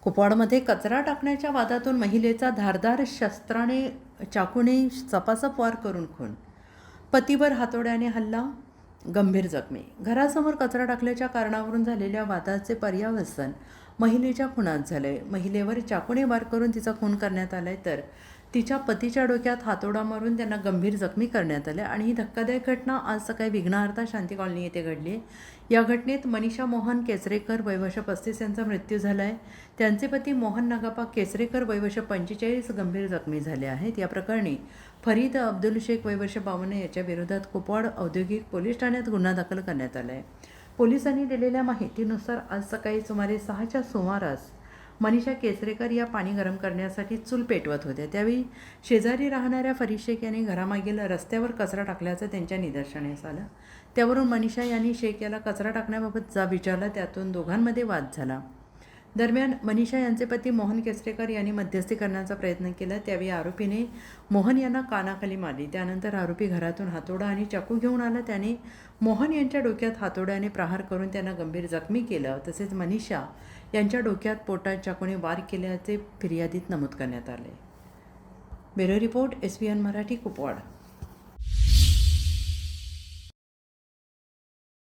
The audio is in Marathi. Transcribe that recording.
कुपवाडमध्ये कचरा टाकण्याच्या वादातून महिलेचा धारदार शस्त्राने चाकूने चपाचप वार करून खून. पतीवर हातोड्याने हल्ला, गंभीर जखमी. घरासमोर कचरा टाकल्याच्या कारणावरून झालेल्या वादाचे पर्यावसन महिलेच्या खुनात झाले. महिलेवर चाकूने वार करून तिचा खून करण्यात आलाय, तर तिच्या पतीच्या डोक्यात हातोडा मारून त्यांना गंभीर जखमी करण्यात आले. आणि ही धक्कादायक घटना आज सकाळी विघ्नहर्ता शांती कॉलनी येथे घडली आहे. या घटनेत मनीषा मोहन केसरेकर वयवर्ष 35 यांचा मृत्यू झाला आहे. त्यांचे पती मोहन नागापा केसरेकर वयवर्ष 45 गंभीर जखमी झाले आहेत. या प्रकरणी फरीद अब्दुल शेख वयवर्ष 52 याच्या विरोधात कुपवाड औद्योगिक पोलीस ठाण्यात गुन्हा दाखल करण्यात आला आहे. पोलिसांनी दिलेल्या माहितीनुसार आज सकाळी सुमारे 6च्या सुमारास मनीषा केसरेकर या पाणी गरम करण्यासाठी चूल पेटवत होत्या. त्यावेळी शेजारी राहणाऱ्या फरीद शेख यांनी घरामागील रस्त्यावर कचरा टाकल्याचं त्यांच्या निदर्शनास आलं. त्यावरून मनीषा यांनी शेख याला कचरा टाकण्याबाबत जाब विचारला. त्यातून दोघांमध्ये वाद झाला. दरम्यान मनीषा यांचे पती मोहन केसरेकर यांनी मध्यस्थी करण्याचा प्रयत्न केला. त्यावेळी आरोपीने मोहन यांना कानाखाली मारली. त्यानंतर आरोपी घरातून हातोडा आणि चाकू घेऊन आला. त्याने मोहन यांच्या डोक्यात हातोड्याने प्रहार करून त्यांना गंभीर जखमी केलं. तसेच मनीषा यांच्या डोक्यात पोटात चाकूने वार केल्याचे फिर्यादीत नमूद करण्यात आले. Bureau report, SBN Marathi, Kupwad.